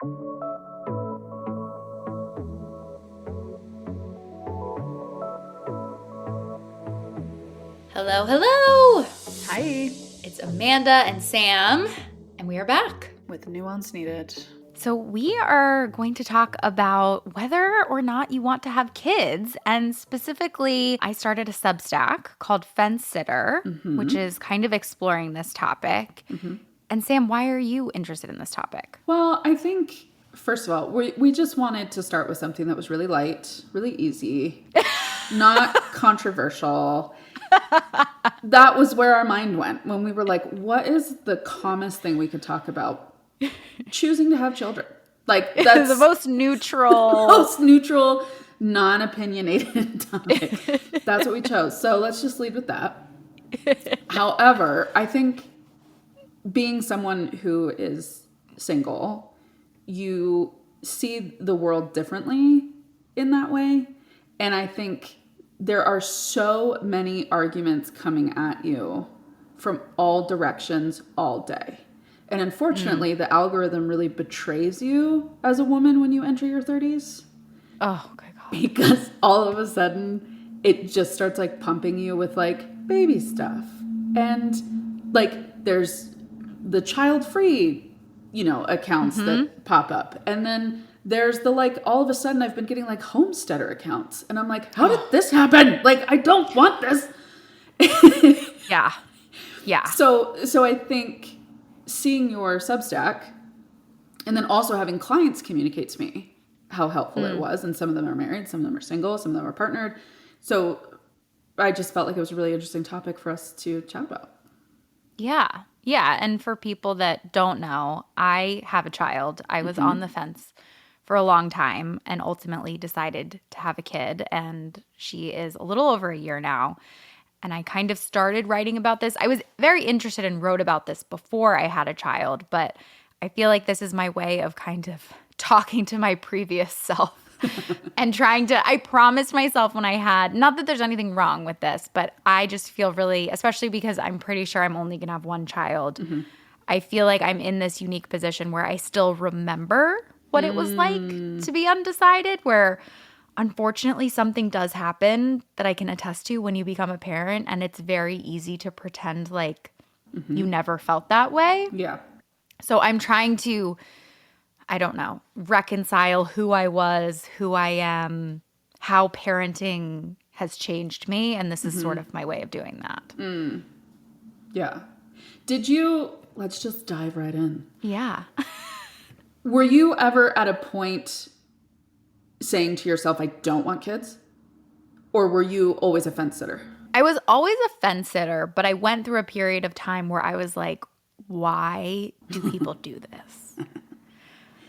Hello, hello. Hi. It's Amanda and Sam, and we are back. With nuance needed. So we are going to talk about whether or not you want to have kids. And specifically, I started a Substack called Fence Sitter, which is kind of exploring this topic. And Sam, why are you interested in this topic? Well, I think, first of all, we just wanted to start with something that was really light, really easy, not controversial. That was where our mind went when we were like, what is the calmest thing we could talk about? Choosing to have children. Like, that's the most neutral, non-opinionated topic. That's what we chose. So let's just lead with that. However, I think being someone who is single, you see the world differently in that way. And I think there are so many arguments coming at you from all directions all day. And unfortunately, the algorithm really betrays you as a woman when you enter your 30s. Oh, okay, God. Because all of a sudden, it just starts like pumping you with like baby stuff. And like there's the child-free, accounts that pop up. And then there's the like, all of a sudden I've been getting like homesteader accounts. And I'm like, how did this happen? Like, I don't want this. Yeah. So I think seeing your Substack and then also having clients communicate to me how helpful it was. And some of them are married, some of them are single, some of them are partnered. So I just felt like it was a really interesting topic for us to chat about. Yeah. And for people that don't know, I have a child. I was on the fence for a long time and ultimately decided to have a kid. And she is a little over a year now. And I kind of started writing about this. I was very interested and wrote about this before I had a child, but I feel like this is my way of kind of talking to my previous self and I promised myself when I had, not that there's anything wrong with this, but I just feel really, especially because I'm pretty sure I'm only going to have one child, I feel like I'm in this unique position where I still remember what it was like to be undecided, where unfortunately, something does happen that I can attest to when you become a parent, and it's very easy to pretend like you never felt that way. Yeah. So I'm trying to, I don't know, reconcile who I was, who I am, how parenting has changed me, and this is sort of my way of doing that. Yeah. Let's just dive right in. Yeah. Were you ever at a point saying to yourself, I don't want kids? Or were you always a fence sitter? I was always a fence sitter, but I went through a period of time where I was like, why do people do this?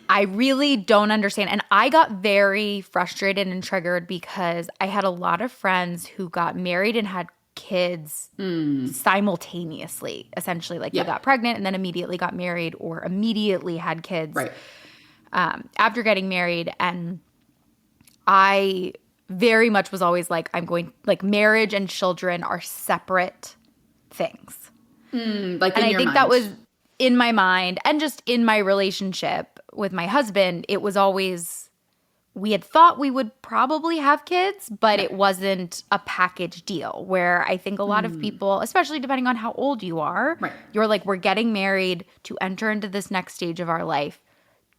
I really don't understand. And I got very frustrated and triggered because I had a lot of friends who got married and had kids simultaneously, essentially. Like they got pregnant and then immediately got married or immediately had kids after getting married. And I very much was always like, marriage and children are separate things. And I think that was in my mind and just in my relationship with my husband. It was always, we had thought we would probably have kids, but it wasn't a package deal where I think a lot of people, especially depending on how old you are, you're like, we're getting married to enter into this next stage of our life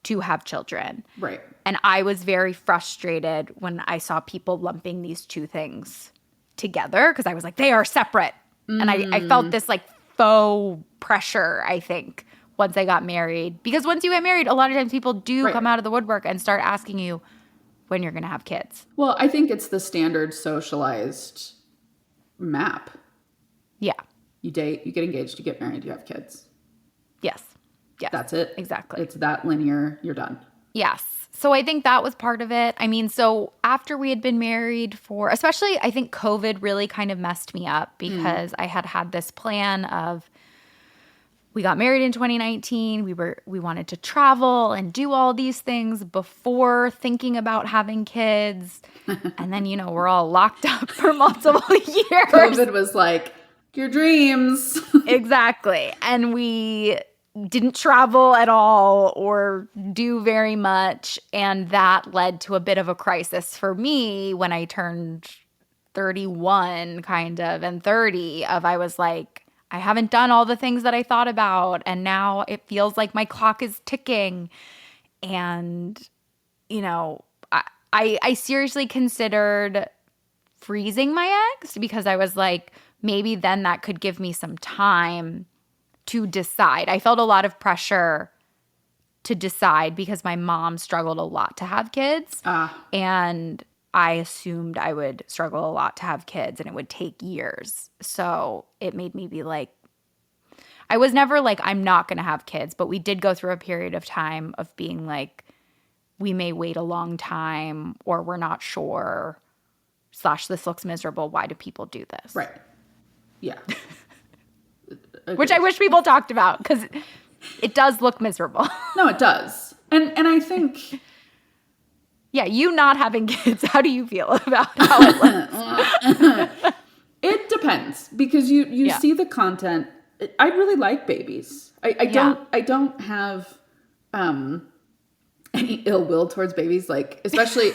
to have children. Right. And I was very frustrated when I saw people lumping these two things together because I was like, they are separate. And I felt this like faux pressure, I think, once I got married. Because once you get married, a lot of times people do come out of the woodwork and start asking you when you're going to have kids. Well, I think it's the standard socialized map. Yeah. You date, you get engaged, you get married, you have kids. Yes. That's it. Exactly. It's that linear, you're done. Yes. So I think that was part of it. I mean, so after we had been married for, especially I think COVID really kind of messed me up because I had this plan of, we got married in 2019. We wanted to travel and do all these things before thinking about having kids. And then, we're all locked up for multiple years. COVID was like, your dreams. Exactly. And we didn't travel at all or do very much. And that led to a bit of a crisis for me when I turned 31 kind of and 30 of I was like, I haven't done all the things that I thought about. And now it feels like my clock is ticking. And, you know, I seriously considered freezing my eggs because I was like, maybe then that could give me some time to decide. I felt a lot of pressure to decide because my mom struggled a lot to have kids. And I assumed I would struggle a lot to have kids and it would take years. So it made me be like, I was never like, I'm not going to have kids, but we did go through a period of time of being like, we may wait a long time or we're not sure, / this looks miserable. Why do people do this? Right. Yeah. Which I wish people talked about because it does look miserable. No, it does. And I think... Yeah, you not having kids, how do you feel about how it looks? It depends because you see the content. I really like babies. I don't have any ill will towards babies, like especially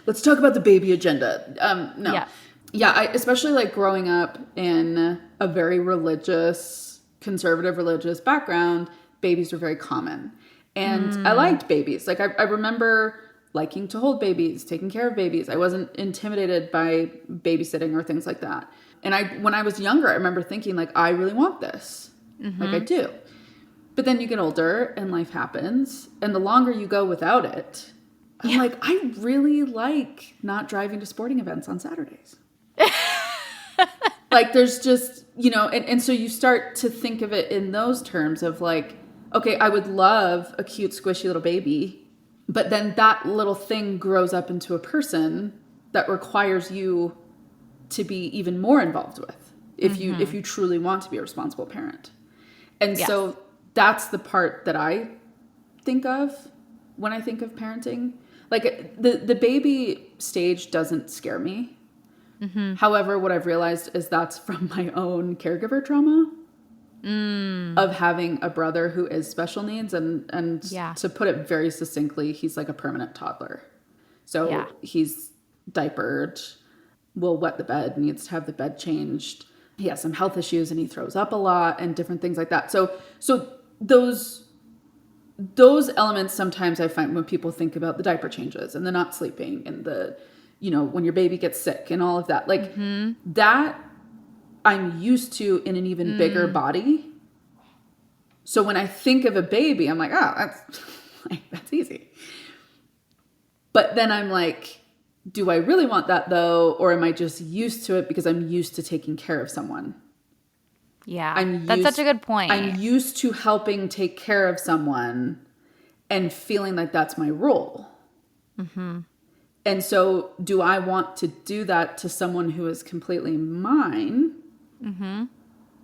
let's talk about the baby agenda. No. Yeah, I especially like growing up in a very religious, conservative religious background, babies were very common. And I liked babies. Like I remember liking to hold babies, taking care of babies. I wasn't intimidated by babysitting or things like that. And when I was younger, I remember thinking like, I really want this. Like I do. But then you get older and life happens. And the longer you go without it, I'm like, I really like not driving to sporting events on Saturdays. Like there's just, and so you start to think of it in those terms of like, okay, I would love a cute, squishy little baby, but then that little thing grows up into a person that requires you to be even more involved with if you truly want to be a responsible parent. And so that's the part that I think of when I think of parenting. Like the baby stage doesn't scare me. However, what I've realized is that's from my own caregiver trauma of having a brother who is special needs. And to put it very succinctly, he's like a permanent toddler. So he's diapered, will wet the bed, needs to have the bed changed. He has some health issues and he throws up a lot and different things like that. So those elements sometimes I find when people think about the diaper changes and the not sleeping and the, when your baby gets sick and all of that, like that I'm used to in an even bigger body. So when I think of a baby, I'm like, oh, that's easy. But then I'm like, do I really want that though? Or am I just used to it because I'm used to taking care of someone? Yeah, that's such a good point. I'm used to helping take care of someone and feeling like that's my role. And so do I want to do that to someone who is completely mine?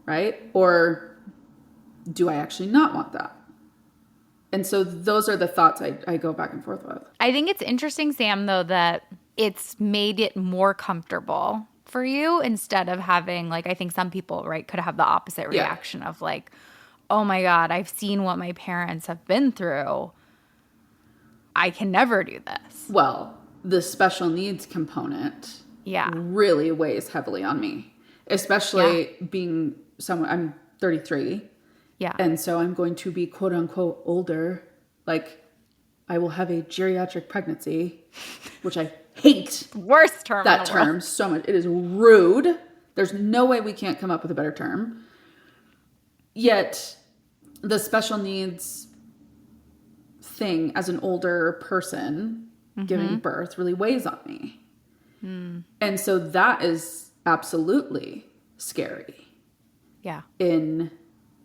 Right? Or do I actually not want that? And so those are the thoughts I go back and forth with. I think it's interesting, Sam, though, that it's made it more comfortable for you instead of having, like, I think some people, right, could have the opposite reaction of like, oh my God, I've seen what my parents have been through. I can never do this. Well, the special needs component really weighs heavily on me, especially being someone, I'm 33. Yeah. And so I'm going to be quote unquote older. Like I will have a geriatric pregnancy, which I hate. Worst term. That term so much. It is rude. There's no way we can't come up with a better term. Yet the special needs thing as an older person giving birth really weighs on me. And so that is absolutely scary. Yeah. In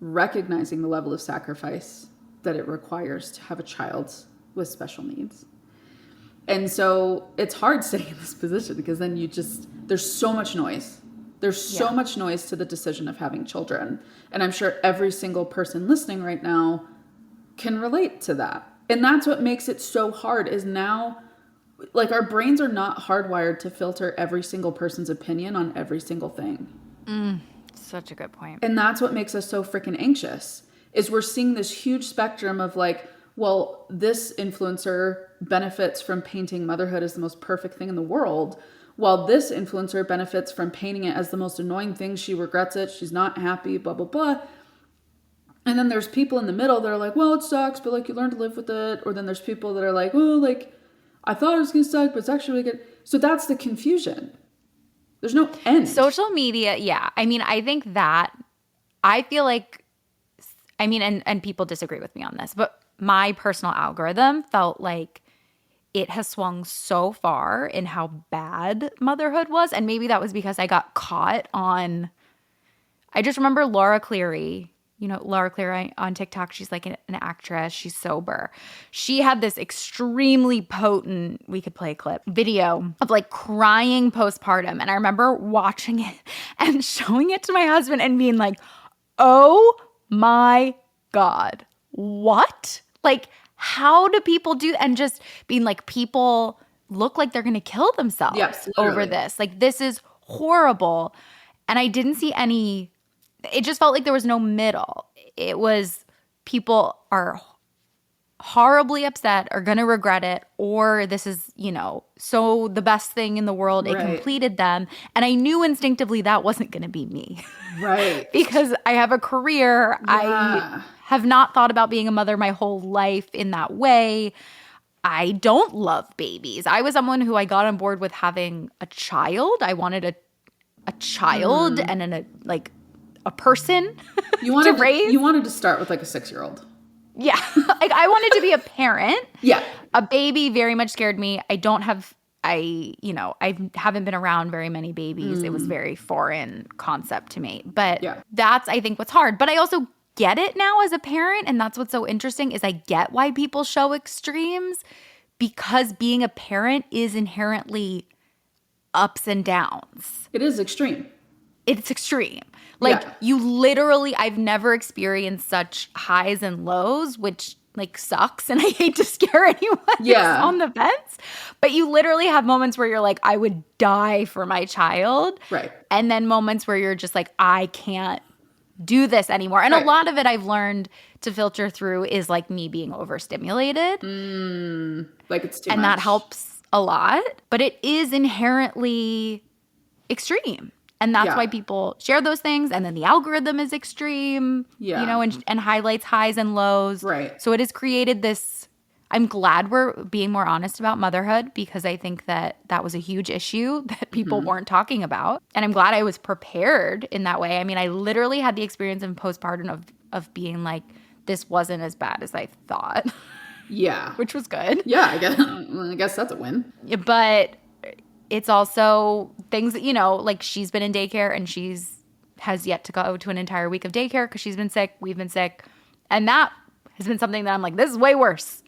recognizing the level of sacrifice that it requires to have a child with special needs. And so it's hard sitting in this position because then there's so much noise. There's so much noise to the decision of having children. And I'm sure every single person listening right now can relate to that. And that's what makes it so hard is now, like our brains are not hardwired to filter every single person's opinion on every single thing. Such a good point. And that's what makes us so freaking anxious, is we're seeing this huge spectrum of like, well, this influencer benefits from painting motherhood as the most perfect thing in the world, while this influencer benefits from painting it as the most annoying thing. She regrets it. She's not happy, blah, blah, blah. And then there's people in the middle that are like, well, it sucks, but like you learn to live with it. Or then there's people that are like, well, like I thought it was going to suck, but it's actually really good. So that's the confusion. There's no end. Social media, yeah. I mean, I think that I feel like, I mean, and people disagree with me on this, but my personal algorithm felt like it has swung so far in how bad motherhood was. And maybe that was because I got caught on, I just remember Laura Cleary. You know, Laura Cleary on TikTok, she's like an actress. She's sober. She had this extremely potent, we could play a clip, video of like crying postpartum. And I remember watching it and showing it to my husband and being like, oh my God, what? Like, how do people do, and just being like, people look like they're going to kill themselves over this. Like, this is horrible. And I didn't see any, it just felt like there was no middle. It was people are horribly upset, are going to regret it, or this is, you know, so the best thing in the world. It completed them. And I knew instinctively that wasn't going to be me. Right. Because I have a career. Yeah. I have not thought about being a mother my whole life in that way. I don't love babies. I was someone who I got on board with having a child. I wanted a child and a person you wanted to raise. You wanted to start with like a 6-year-old. Yeah. Like I wanted to be a parent. Yeah. A baby very much scared me. I haven't been around very many babies. It was very foreign concept to me. But that's, I think, what's hard. But I also get it now as a parent. And that's what's so interesting is I get why people show extremes, because being a parent is inherently ups and downs. It is extreme. It's extreme. Like you literally, I've never experienced such highs and lows, which like sucks. And I hate to scare anyone on the fence. But you literally have moments where you're like, I would die for my child. Right. And then moments where you're just like, I can't do this anymore. And a lot of it I've learned to filter through is like me being overstimulated. Like it's too much. And that helps a lot. But it is inherently extreme. And that's why people share those things. And then the algorithm is extreme, you know, and highlights highs and lows. Right. So it has created this, I'm glad we're being more honest about motherhood, because I think that that was a huge issue that people weren't talking about. And I'm glad I was prepared in that way. I mean, I literally had the experience in postpartum of being like, this wasn't as bad as I thought. Yeah. Which was good. Yeah, I guess that's a win. But it's also things that, you know, like she's been in daycare and has yet to go to an entire week of daycare because she's been sick. We've been sick. And that has been something that I'm like, this is way worse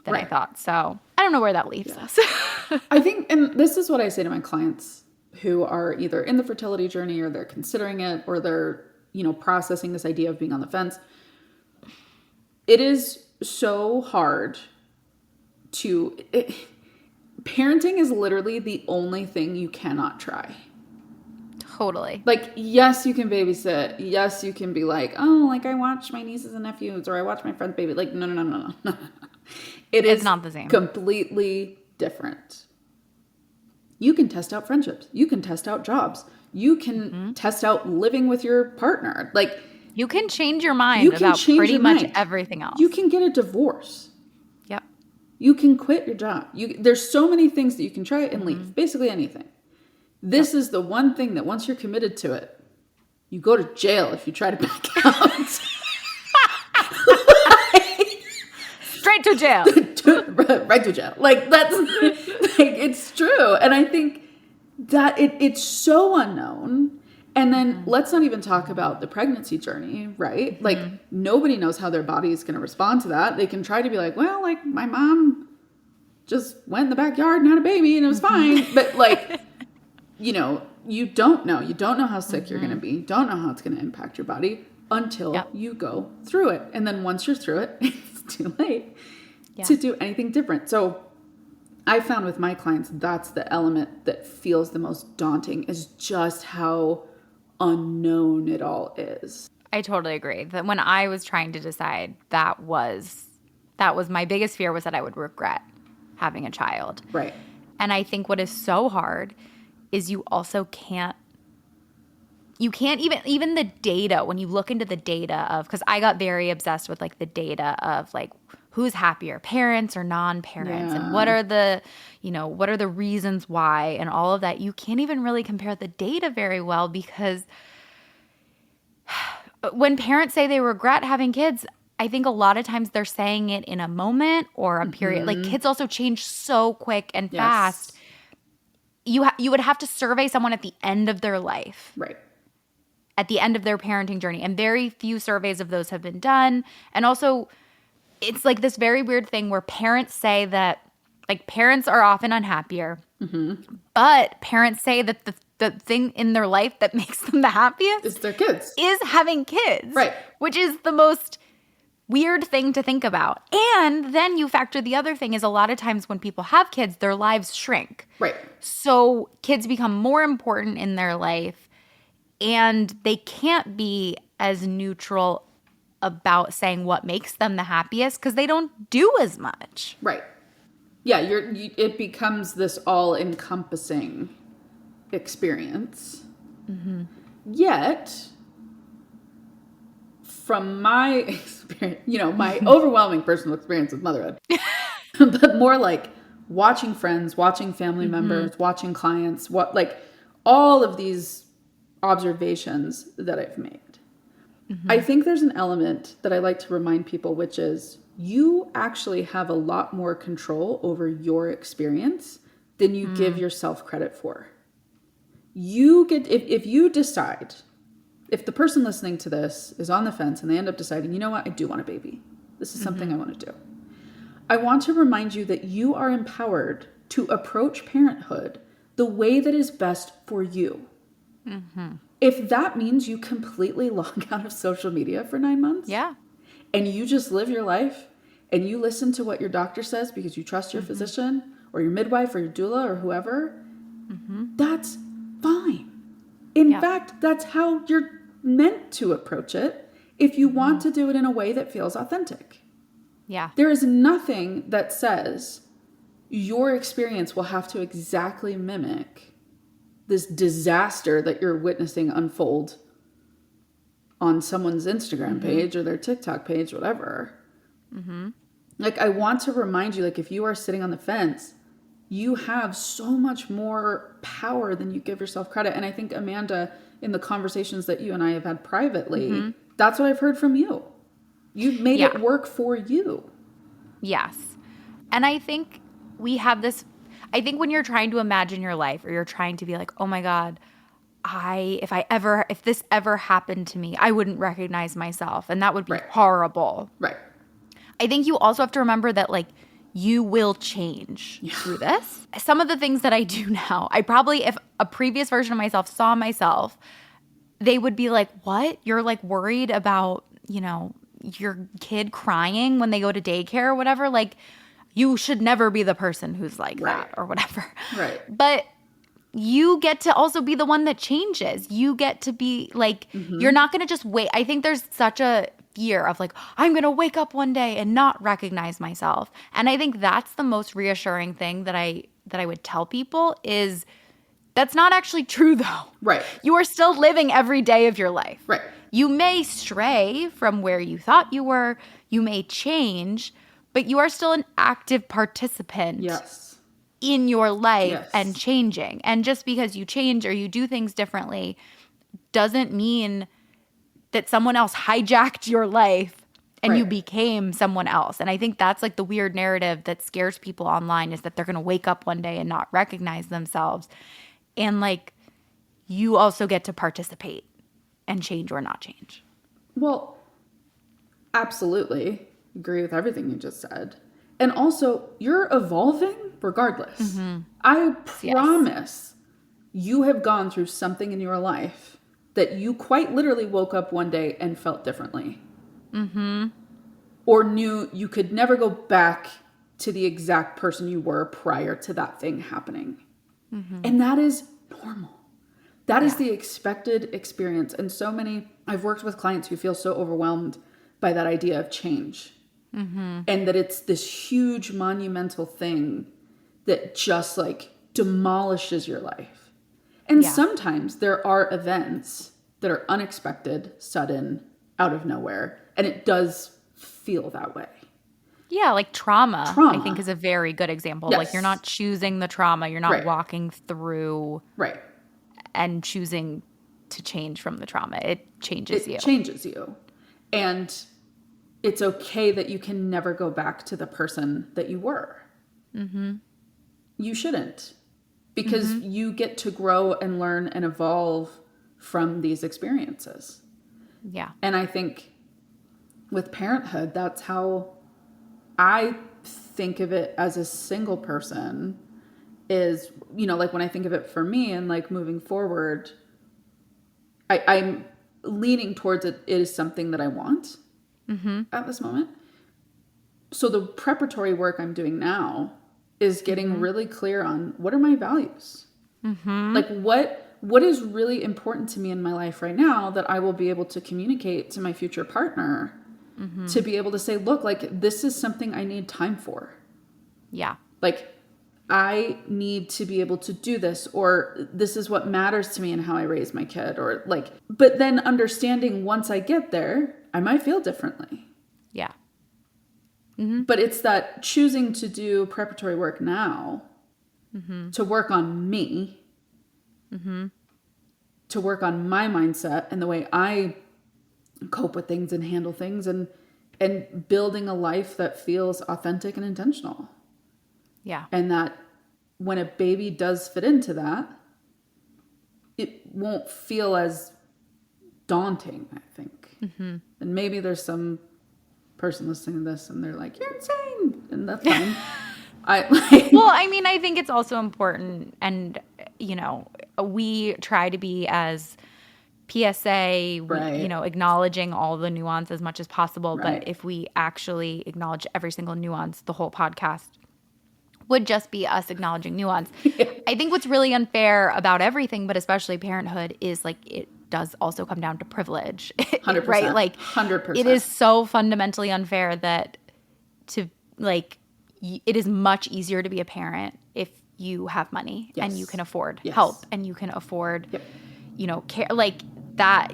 than I thought. So I don't know where that leaves us. I think, and this is what I say to my clients who are either in the fertility journey or they're considering it or they're, you know, processing this idea of being on the fence. It is so hard parenting is literally the only thing you cannot try. Totally. Like, yes, you can babysit. Yes, you can be like, oh, like I watch my nieces and nephews or I watch my friend's baby. Like, no. It's not the same. Completely different. You can test out friendships. You can test out jobs. You can test out living with your partner. Like, you can change your mind about pretty much everything else. You can get a divorce. Yep. You can quit your job. There's so many things that you can try and leave. Basically anything. This is the one thing that once you're committed to it, you go to jail if you try to back out. Straight to jail. Right to jail. Like, that's, like, it's true. And I think that it's so unknown. And then let's not even talk about the pregnancy journey, right? Like, nobody knows how their body is going to respond to that. They can try to be like, well, like, my mom just went in the backyard and had a baby and it was fine. But, like, you know, you don't know. You don't know how sick you're going to be. You don't know how it's going to impact your body until you go through it. And then once you're through it, it's too late to do anything different. So I found with my clients, that's the element that feels the most daunting, is just how unknown it all is. I totally agree. That when I was trying to decide, that was my biggest fear, was that I would regret having a child. Right. And I think what is so hard is you also can't even the data, when you look into the data of, because I got very obsessed with like the data of like who's happier, parents or non-parents, and what are the reasons why, and all of that. You can't even really compare the data very well, because when parents say they regret having kids, I think a lot of times they're saying it in a moment or a period. Like, kids also change so quick and fast. You would have to survey someone at the end of their life. Right. At the end of their parenting journey. And very few surveys of those have been done. And also, it's like this very weird thing where parents say that, like, parents are often unhappier. But parents say that the thing in their life that makes them the happiest It's their kids. is having kids. Right. Which is the most weird thing to think about. And then you factor the other thing is, a lot of times when people have kids, their lives shrink. Right. So kids become more important in their life, and they can't be as neutral about saying what makes them the happiest, because they don't do as much. Right. Yeah, it becomes this all-encompassing experience. Yet, from my experience, my overwhelming personal experience with motherhood, but more like watching friends, watching family members, watching clients, all of these observations that I've made. I think there's an element that I like to remind people, which is you actually have a lot more control over your experience than you give yourself credit for. You get, if you decide, if the person listening to this is on the fence and they end up deciding, you know what, I do want a baby. This is something I want to do. I want to remind you that you are empowered to approach parenthood the way that is best for you. If that means you completely log out of social media for 9 months, Yeah. and you just live your life and you listen to what your doctor says because you trust your physician or your midwife or your doula or whoever, that's fine. In fact, that's how you're meant to approach it if you want to do it in a way that feels authentic. Yeah. There is nothing that says your experience will have to exactly mimic this disaster that you're witnessing unfold on someone's Instagram page or their TikTok page, whatever. Like, I want to remind you, like, if you are sitting on the fence, you have so much more power than you give yourself credit. And I think, Amanda, in the conversations that you and I have had privately, that's what I've heard from you. You've made it work for you. Yes. And I think we have this, I think when you're trying to imagine your life, or you're trying to be like, oh my God, if this ever happened to me, I wouldn't recognize myself, and that would be horrible. Right. I think you also have to remember that, like, you will change through this. Some of the things that I do now, I probably, if a previous version of myself saw myself, they would be like, what? You're like worried about, your kid crying when they go to daycare or whatever? Like, you should never be the person who's like that or whatever. Right. But you get to also be the one that changes. You get to be like, you're not going to just wait. I think there's such a fear of like, I'm going to wake up one day and not recognize myself. And I think that's the most reassuring thing that I would tell people is that's not actually true, though. Right. You are still living every day of your life. Right. You may stray from where you thought you were. You may change, but you are still an active participant in your life and changing. And just because you change or you do things differently doesn't mean that someone else hijacked your life and you became someone else. And I think that's like the weird narrative that scares people online, is that they're going to wake up one day and not recognize themselves. And like, you also get to participate and change or not change. Well, absolutely. Agree with everything you just said. And also, you're evolving regardless. I promise you have gone through something in your life that you quite literally woke up one day and felt differently. Or knew you could never go back to the exact person you were prior to that thing happening. And that is normal. That is Yeah. the expected experience. And so many, I've worked with clients who feel so overwhelmed by that idea of change. And that it's this huge monumental thing that just like demolishes your life. And Yeah. sometimes there are events that are unexpected, sudden, out of nowhere. And it does feel that way. Yeah, like trauma, I think Trauma. is a very good example. Like you're Yes. not choosing the trauma, you're not Right. walking through Right. and choosing to change from the trauma. It changes It you. changes you. And it's okay that you can never go back to the person that you were. You shouldn't. Because you get to grow and learn and evolve from these experiences. Yeah. And I think with parenthood, that's how I think of it as a single person is, you know, like when I think of it for me and like moving forward, I'm leaning towards it is something that I want at this moment. So the preparatory work I'm doing now is getting really clear on what are my values? Like what is really important to me in my life right now that I will be able to communicate to my future partner to be able to say, look, like this is something I need time for. Yeah. Like I need to be able to do this, or this is what matters to me and how I raise my kid, or like, but then understanding once I get there, I might feel differently. Yeah. But it's that choosing to do preparatory work now to work on me, to work on my mindset and the way I cope with things and handle things, and building a life that feels authentic and intentional. Yeah. And that when a baby does fit into that, it won't feel as daunting, I think. And maybe there's some person listening to this and they're like, you're insane. And that's fine. Well, I mean, I think it's also important, and you know, we try to be as PSA, Right. acknowledging all the nuance as much as possible. Right. But if we actually acknowledge every single nuance, the whole podcast would just be us acknowledging nuance. I think what's really unfair about everything, but especially parenthood, is like it does also come down to privilege, 100%. right? Like 100%. it is so fundamentally unfair that it is much easier to be a parent if you have money and you can afford help and you can afford, care like that.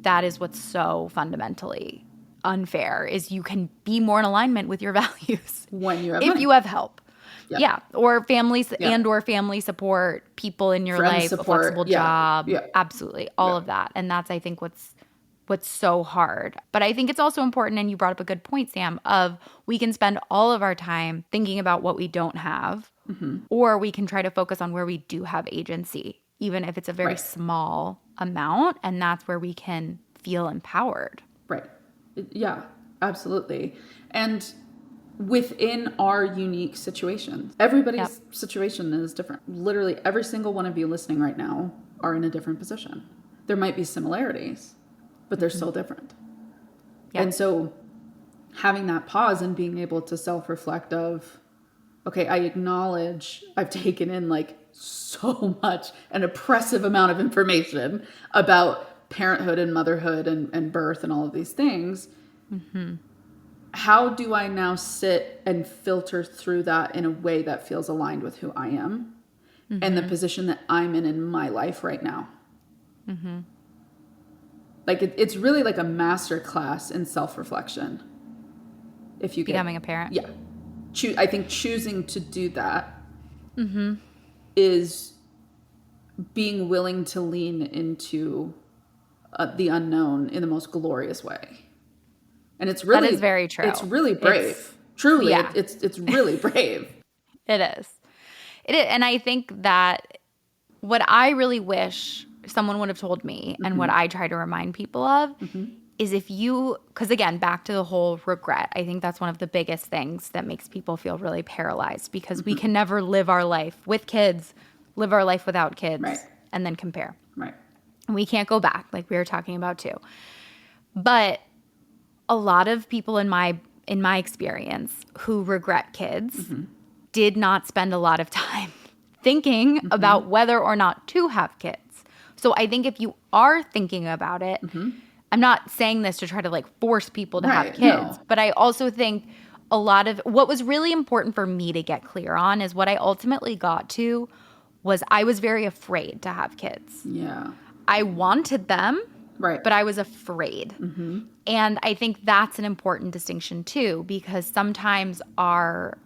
That is what's so fundamentally unfair is you can be more in alignment with your values when you have if money. you have help. Yep. Yeah. Or families and or family support, people in your Friend life, support. a flexible job. Yeah. Absolutely. All of that. And that's, I think, what's so hard. But I think it's also important, and you brought up a good point, Sam, of we can spend all of our time thinking about what we don't have, or we can try to focus on where we do have agency, even if it's a very small amount. And that's where we can feel empowered. Right. Yeah, absolutely. And within our unique situations, everybody's situation is different. Literally every single one of you listening right now are in a different position. There might be similarities, but they're still different. And so having that pause and being able to self-reflect of, okay, I acknowledge I've taken in like so much, an oppressive amount of information about parenthood and motherhood and birth and all of these things. How do I now sit and filter through that in a way that feels aligned with who I am and the position that I'm in my life right now? Like it's really like a master class in self-reflection. If you Becoming a parent. Yeah. I think choosing to do that is being willing to lean into the unknown in the most glorious way. And it's really, that is very true. It's really brave. Truly, yeah. It's really brave. It is. And I think that what I really wish someone would have told me, and what I try to remind people of, is because again, back to the whole regret, I think that's one of the biggest things that makes people feel really paralyzed, because we can never live our life with kids, live our life without kids, and then compare. Right. And we can't go back, like we were talking about too. But a lot of people in my experience who regret kids did not spend a lot of time thinking about whether or not to have kids. So I think if you are thinking about it, I'm not saying this to try to like force people to have Right. kids, No. but I also think a lot of what was really important for me to get clear on is what I ultimately got to was I was very afraid to have kids. Yeah. I wanted them, Right. but I was afraid. And I think that's an important distinction too, because sometimes our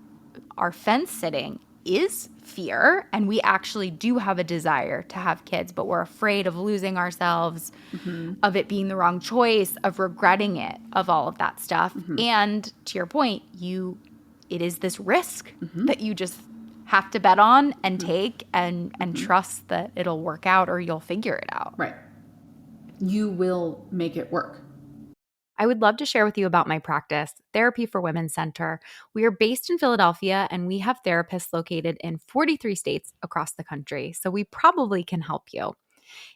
fence sitting is fear, and we actually do have a desire to have kids, but we're afraid of losing ourselves, of it being the wrong choice, of regretting it, of all of that stuff. And to your point, it is this risk that you just have to bet on and take and trust that it'll work out or you'll figure it out. Right. You will make it work. I would love to share with you about my practice, Therapy for Women Center. We are based in Philadelphia and we have therapists located in 43 states across the country, so we probably can help you.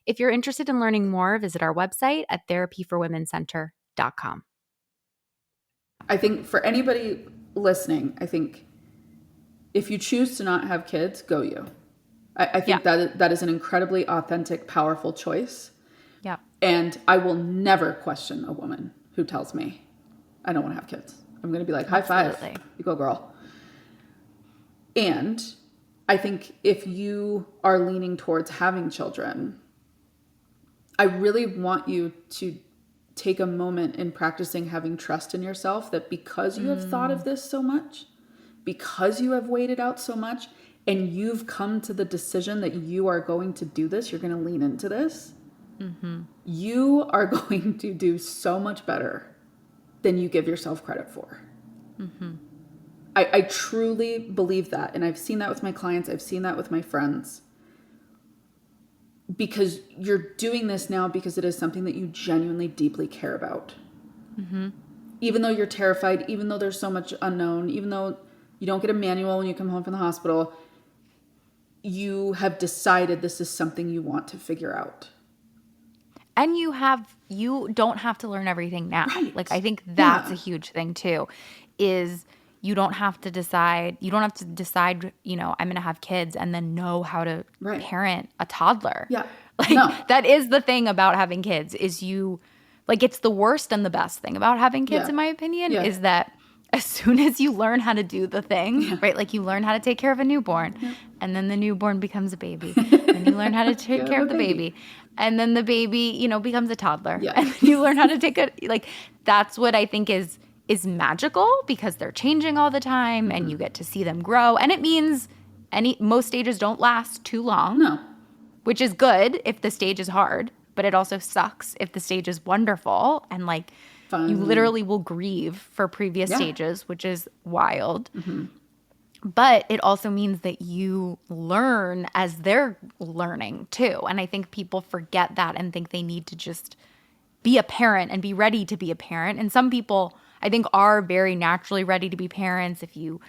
If you're interested in learning more, visit our website at therapyforwomencenter.com. I think for anybody listening, I think if you choose to not have kids, go you. I think that is an incredibly authentic, powerful choice. Yeah. And I will never question a woman who tells me I don't want to have kids. I'm going to be like, high five. You go, girl. And I think if you are leaning towards having children, I really want you to take a moment in practicing having trust in yourself that because you have thought of this so much, because you have waited out so much, and you've come to the decision that you are going to do this, you're going to lean into this, you are going to do so much better than you give yourself credit for. I truly believe that. And I've seen that with my clients. I've seen that with my friends. Because you're doing this now because it is something that you genuinely deeply care about. Even though you're terrified, even though there's so much unknown, even though you don't get a manual when you come home from the hospital, you have decided this is something you want to figure out. And you don't have to learn everything now. Right. Like, I think that's a huge thing too, is you don't have to decide, I'm going to have kids and then know how to parent a toddler. Yeah. Like, that is the thing about having kids is it's the worst and the best thing about having kids, in my opinion, is that as soon as you learn how to do the thing, right? Like you learn how to take care of a newborn and then the newborn becomes a baby. Then you learn how to take care of the baby. And then the baby, becomes a toddler. Yeah. And then you learn how to that's what I think is magical because they're changing all the time and you get to see them grow. And it means most stages don't last too long. No. Which is good if the stage is hard, but it also sucks if the stage is wonderful and fun. You literally will grieve for previous stages, which is wild. But it also means that you learn as they're learning too. And I think people forget that and think they need to just be a parent and be ready to be a parent. And some people, I think, are very naturally ready to be parents if you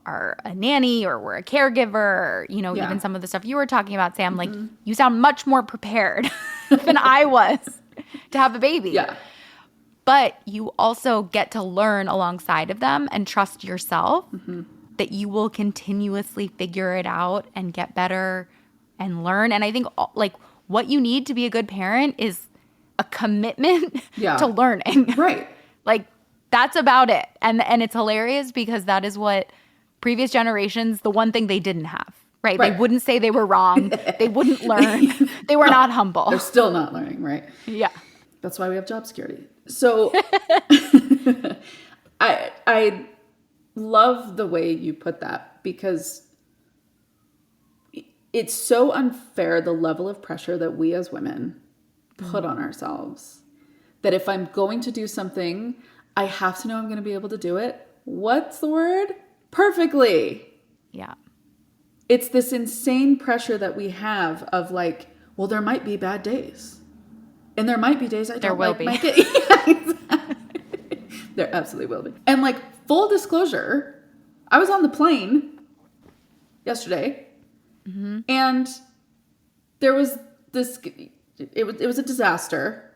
are a nanny or were a caregiver, or, even some of the stuff you were talking about, Sam, you sound much more prepared than I was to have a baby. Yeah. But you also get to learn alongside of them and trust yourself that you will continuously figure it out and get better and learn. And I think what you need to be a good parent is a commitment to learning. Right. That's about it. And it's hilarious because that is what previous generations, the one thing they didn't have, right? They wouldn't say they were wrong. They wouldn't learn. They were not humble. They're still not learning, right? Yeah. That's why we have job security. So I love the way you put that because it's so unfair, the level of pressure that we as women put on ourselves. That if I'm going to do something, I have to know I'm going to be able to do it. What's the word? Perfectly. Yeah. It's this insane pressure that we have of well, there might be bad days. And there might be days I don't like my kid. Yeah, exactly. There absolutely will be. And full disclosure, I was on the plane yesterday and there was this, it was a disaster.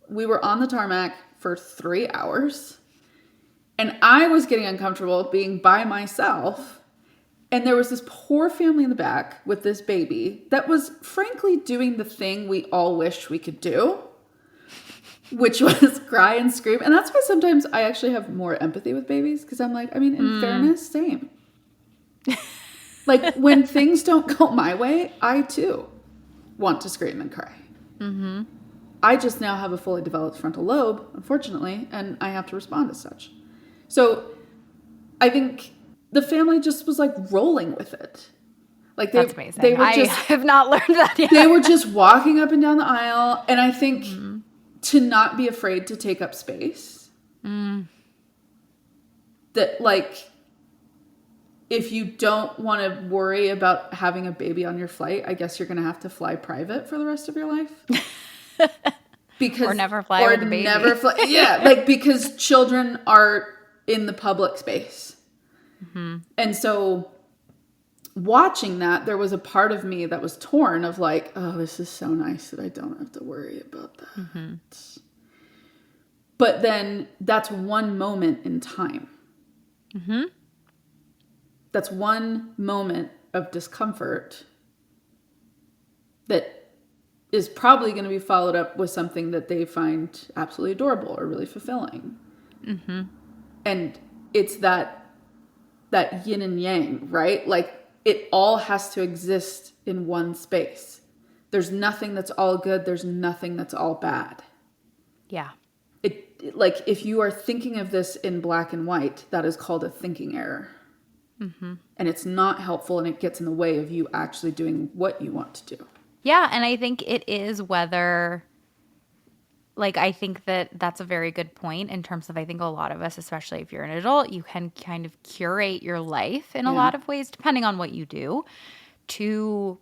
We were on the tarmac for 3 hours and I was getting uncomfortable being by myself. And there was this poor family in the back with this baby that was frankly doing the thing we all wish we could do, which was cry and scream. And that's why sometimes I actually have more empathy with babies, because I'm like, I mean, in fairness, same. Like, when things don't go my way, I too want to scream and cry. Mm-hmm. I just now have a fully developed frontal lobe, unfortunately, and I have to respond as such. So I think the family just was like rolling with it. Like That's amazing. They were I have not learned that yet. They were just walking up and down the aisle. And I think to not be afraid to take up space. That, like, if you don't want to worry about having a baby on your flight, I guess you're going to have to fly private for the rest of your life. Because, or never fly with a baby. Yeah, like, because children are in the public space. Mm-hmm. And so watching that, there was a part of me that was torn of like, oh, this is so nice that I don't have to worry about that. Mm-hmm. But then that's one moment in time. Mm-hmm. That's one moment of discomfort that is probably going to be followed up with something that they find absolutely adorable or really fulfilling. Mm-hmm. And it's that yin and yang, right? Like, it all has to exist in one space. There's nothing that's all good. There's nothing that's all bad. Yeah. Like, if you are thinking of this in black and white, that is called a thinking error. Mm-hmm. And it's not helpful, and it gets in the way of you actually doing what you want to do. Yeah, and I think it is whether, like, I think that that's a very good point in terms of, I think a lot of us, especially if you're an adult, you can kind of curate your life in a lot of ways, depending on what you do, to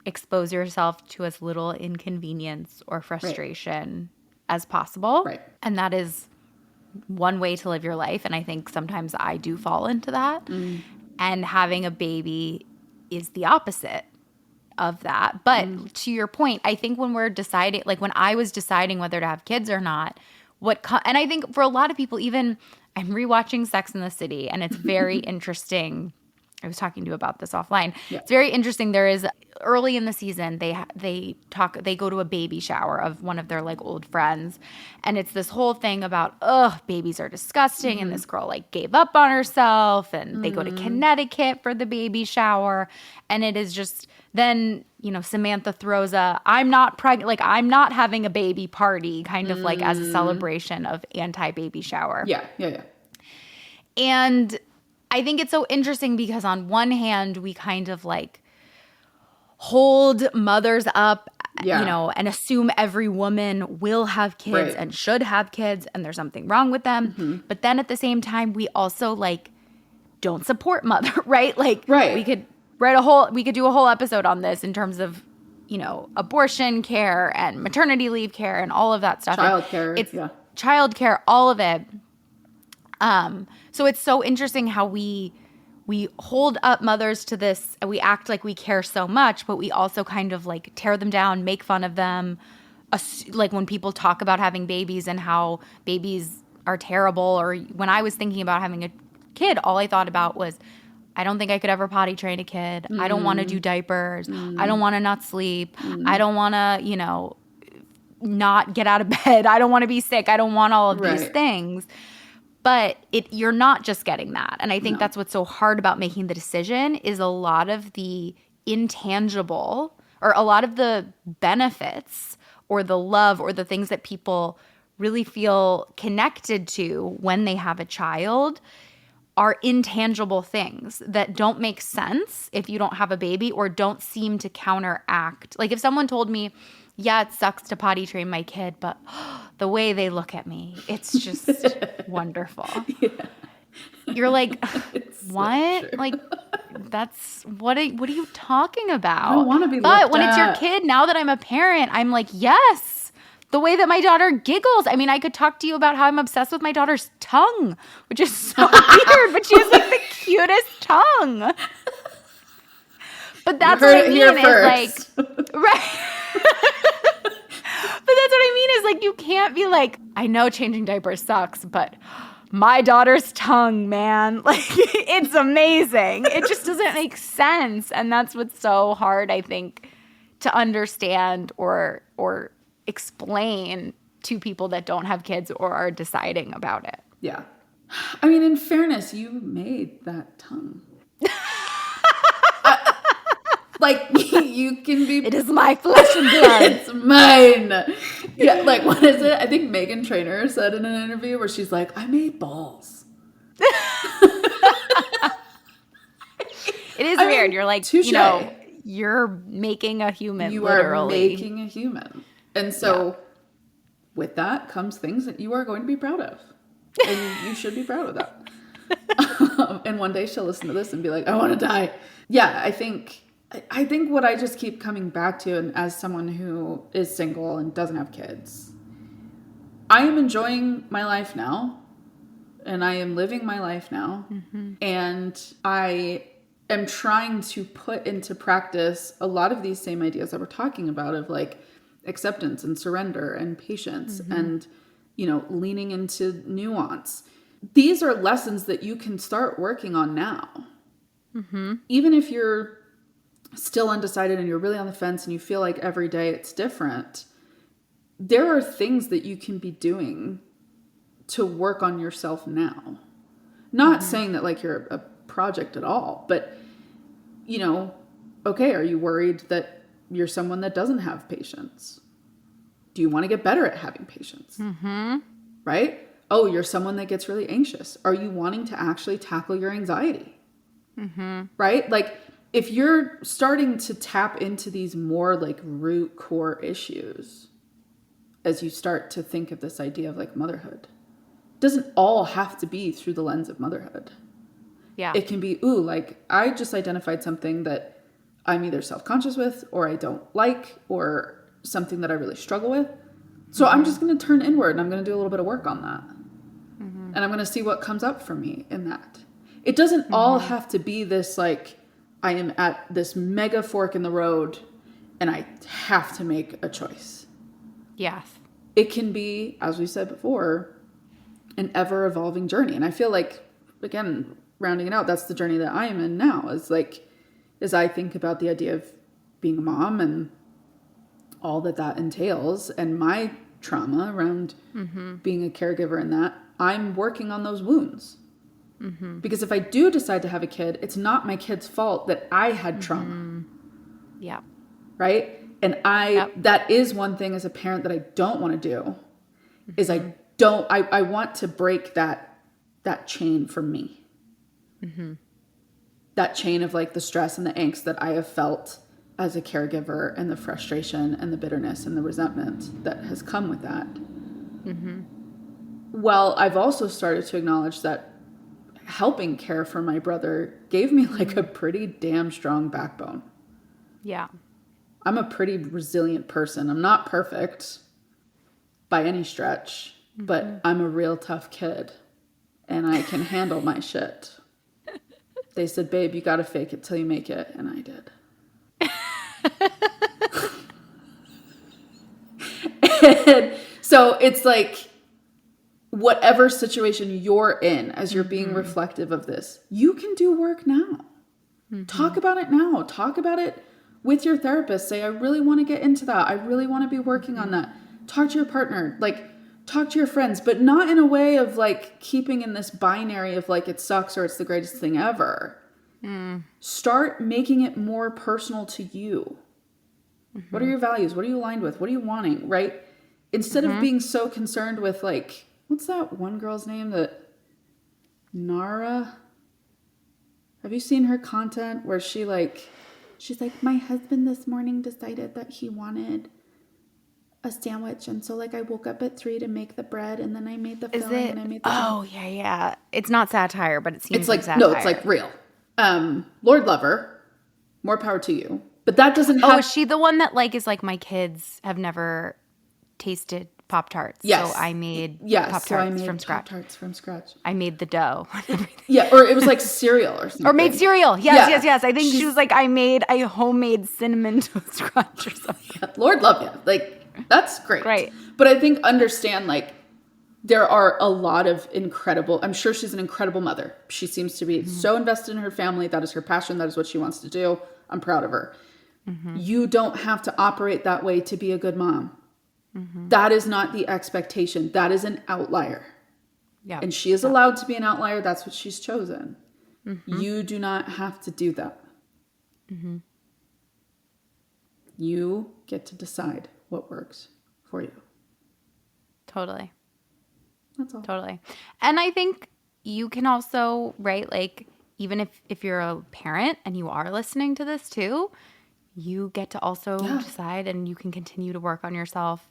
expose yourself to as little inconvenience or frustration as possible. Right. And that is one way to live your life. And I think sometimes I do fall into that. And having a baby is the opposite of that. But to your point, I think when we're deciding, like when I was deciding whether to have kids or not, and I think for a lot of people, even I'm rewatching Sex and the City, and it's very interesting. I was talking to you about this offline. Yeah. It's very interesting. There is early in the season, they go to a baby shower of one of their like old friends, and it's this whole thing about, babies are disgusting, and this girl like gave up on herself, and they go to Connecticut for the baby shower, and it is just then, you know, Samantha throws I'm not pregnant, like I'm not having a baby party, kind of like as a celebration of anti-baby shower. Yeah. And I think it's so interesting because on one hand, we kind of like hold mothers up, you know, and assume every woman will have kids and should have kids, and there's something wrong with them. Mm-hmm. But then at the same time, we also like don't support mother, right? Like we could do a whole episode on this in terms of, you know, abortion care and maternity leave care and all of that stuff. Childcare, all of it. So it's so interesting how we hold up mothers to this, and we act like we care so much, but we also kind of like tear them down, make fun of them. Like when people talk about having babies and how babies are terrible, or when I was thinking about having a kid, all I thought about was, I don't think I could ever potty train a kid. I don't want to do diapers. I don't want to not sleep. I don't want to, you know, not get out of bed. I don't want to be sick. I don't want all of these things. But you're not just getting that. And I think that's what's so hard about making the decision is a lot of the intangible or a lot of the benefits or the love or the things that people really feel connected to when they have a child are intangible things that don't make sense if you don't have a baby or don't seem to counteract. Like if someone told me, yeah, it sucks to potty train my kid, but the way they look at me, it's just wonderful. Yeah. You're like, what? So like, that's what are you talking about? I don't want to be But looked when at. It's your kid, now that I'm a parent, I'm like, yes. The way that my daughter giggles. I mean, I could talk to you about how I'm obsessed with my daughter's tongue, which is so weird, but she has like the cutest tongue. But that's what I mean. Is like, right. But that's what I mean is like, you can't be like, I know changing diapers sucks, but my daughter's tongue, man. Like, it's amazing. It just doesn't make sense. And that's what's so hard, I think, to understand or explain to people that don't have kids or are deciding about it. Yeah. I mean, in fairness, you made that tongue. Like, you can be... It is my flesh and blood. It's mine. Yeah, like, what is it? I think Meghan Trainor said in an interview where she's like, I made balls. It is weird. Mean, you're like, touche. you know, you're making a human, you literally. are making a human. And so with that comes things that you are going to be proud of. And you should be proud of that. And one day she'll listen to this and be like, I want to die. Yeah, I think what I just keep coming back to, and as someone who is single and doesn't have kids, I am enjoying my life now. And I am living my life now. Mm-hmm. And I am trying to put into practice a lot of these same ideas that we're talking about of like acceptance and surrender and patience and, you know, leaning into nuance. These are lessons that you can start working on now. Mm-hmm. Even if you're still undecided and you're really on the fence and you feel like every day it's different, there are things that you can be doing to work on yourself now. Not saying that like you're a project at all, but, you know, okay, are you worried that you're someone that doesn't have patience? Do you want to get better at having patience? Mm-hmm. Right? Oh, you're someone that gets really anxious. Are you wanting to actually tackle your anxiety? Mm-hmm. Right? Like, if you're starting to tap into these more like root core issues as you start to think of this idea of like motherhood, doesn't all have to be through the lens of motherhood. Yeah. It can be, ooh, like I just identified something that I'm either self-conscious with or I don't like or something that I really struggle with. So I'm just going to turn inward and I'm going to do a little bit of work on that. And I'm going to see what comes up for me in that. It doesn't all have to be this like, I am at this mega fork in the road and I have to make a choice. Yes. It can be, as we said before, an ever-evolving journey. And I feel like, again, rounding it out, that's the journey that I am in now. Is like, as I think about the idea of being a mom and all that that entails and my trauma around being a caregiver in that, I'm working on those wounds. Mm-hmm. Because if I do decide to have a kid, it's not my kid's fault that I had trauma. Yeah. Right? And that is one thing as a parent that I don't want to do, is I want to break that chain for me. Mm-hmm. That chain of like the stress and the angst that I have felt as a caregiver and the frustration and the bitterness and the resentment that has come with that. Mm-hmm. Well, I've also started to acknowledge that helping care for my brother gave me like a pretty damn strong backbone. Yeah. I'm a pretty resilient person. I'm not perfect by any stretch, but I'm a real tough kid and I can handle my shit. They said, babe, you got to fake it till you make it. And I did. And so it's like, whatever situation you're in, as you're being reflective of this, you can do work now. Talk about it now. Talk about it with your therapist. Say, I really want to get into that. I really want to be working on that. Talk to your partner. Like, talk to your friends, but not in a way of like keeping in this binary of like it sucks or it's the greatest thing ever. Start making it more personal to you. What are your values? What are you aligned with? What are you wanting? Right? Instead of being so concerned with like, what's that one girl's name that Nara? Have you seen her content where she's like, my husband this morning decided that he wanted a sandwich, and so like I woke up at 3 to make the bread, and then I made the filling, and I made the yeah. It's not satire, but it seems it's like satire. No, it's like real. Lord love her, more power to you. But that doesn't have. Oh, is she the one that like is like my kids have never tasted Pop-Tarts? Yes. So I made Pop-Tarts from scratch. Pop-Tarts from scratch. I made the dough. Yeah, or it was like cereal or something. Or made cereal. Yes. I think she was like, I made a homemade cinnamon toast crunch or something. Yeah, Lord love you. Like, that's great. Right. But I think understand, like, There are a lot of incredible, I'm sure she's an incredible mother. She seems to be so invested in her family. That is her passion. That is what she wants to do. I'm proud of her. You don't have to operate that way to be a good mom. That is not the expectation. That is an outlier. Yeah. And she is allowed to be an outlier. That's what she's chosen. You do not have to do that. You get to decide what works for you. Totally. That's all. Totally. And I think you can also, right, like even if you're a parent and you are listening to this too, you get to also decide, and you can continue to work on yourself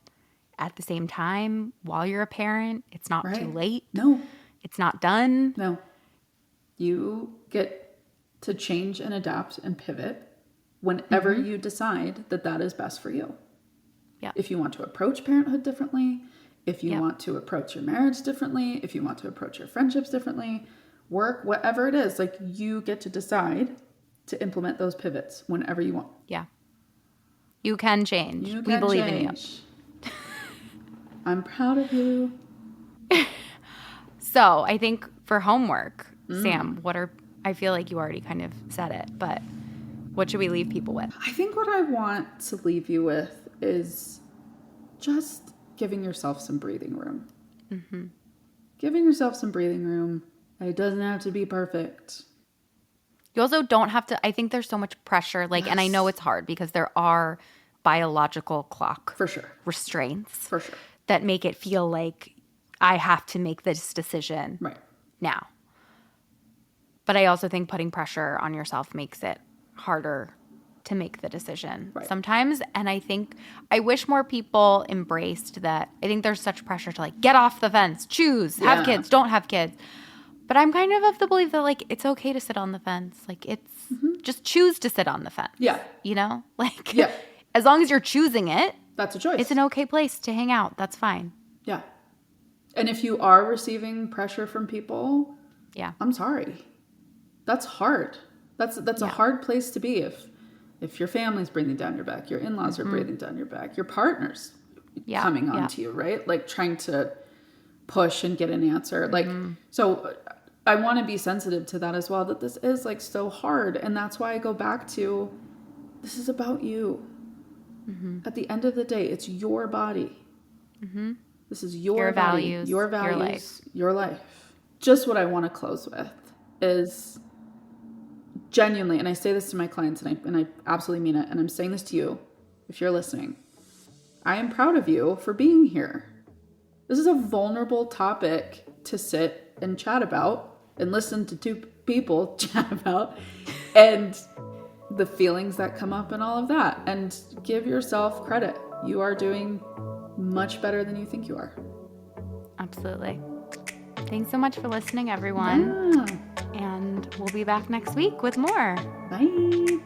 at the same time while you're a parent. It's not too late. No. It's not done. No. You get to change and adapt and pivot whenever you decide that that is best for you. Yeah. If you want to approach parenthood differently, if you want to approach your marriage differently, if you want to approach your friendships differently, work, whatever it is, like you get to decide to implement those pivots whenever you want. Yeah. You can change. You We can believe in change. I'm proud of you. you. So I think for homework, Sam, I feel like you already kind of said it, but what should we leave people with? I think what I want to leave you with is just giving yourself some breathing room. Giving yourself some breathing room. It doesn't have to be perfect. You also don't have to, I think there's so much pressure, like, and I know it's hard because there are biological clock For sure. restraints For sure. that make it feel like I have to make this decision now. But I also think putting pressure on yourself makes it harder to make the decision sometimes. And I wish more people embraced that. I think there's such pressure to like get off the fence, choose, have kids, don't have kids. But I'm kind of the belief that like it's okay to sit on the fence. Like it's just choose to sit on the fence. Yeah. You know? Like Yeah. as long as you're choosing it, That's a choice. it's an okay place to hang out. That's fine. Yeah. And if you are receiving pressure from people, I'm sorry. That's hard. That's a hard place to be if your family's breathing down your back, your in-laws are breathing down your back, your partner's coming on to you, right? Like trying to push and get an answer. Like, so I want to be sensitive to that as well, that this is like so hard. And that's why I go back to, this is about you. At the end of the day, it's your body. This is your body, values, your values, your life. Just what I want to close with is genuinely, and I say this to my clients, and I absolutely mean it, and I'm saying this to you, if you're listening, I am proud of you for being here. This is a vulnerable topic to sit and chat about and listen to two people chat about, and the feelings that come up and all of that. And give yourself credit. You are doing much better than you think you are. Absolutely. Thanks so much for listening, everyone. Yeah. And we'll be back next week with more. Bye.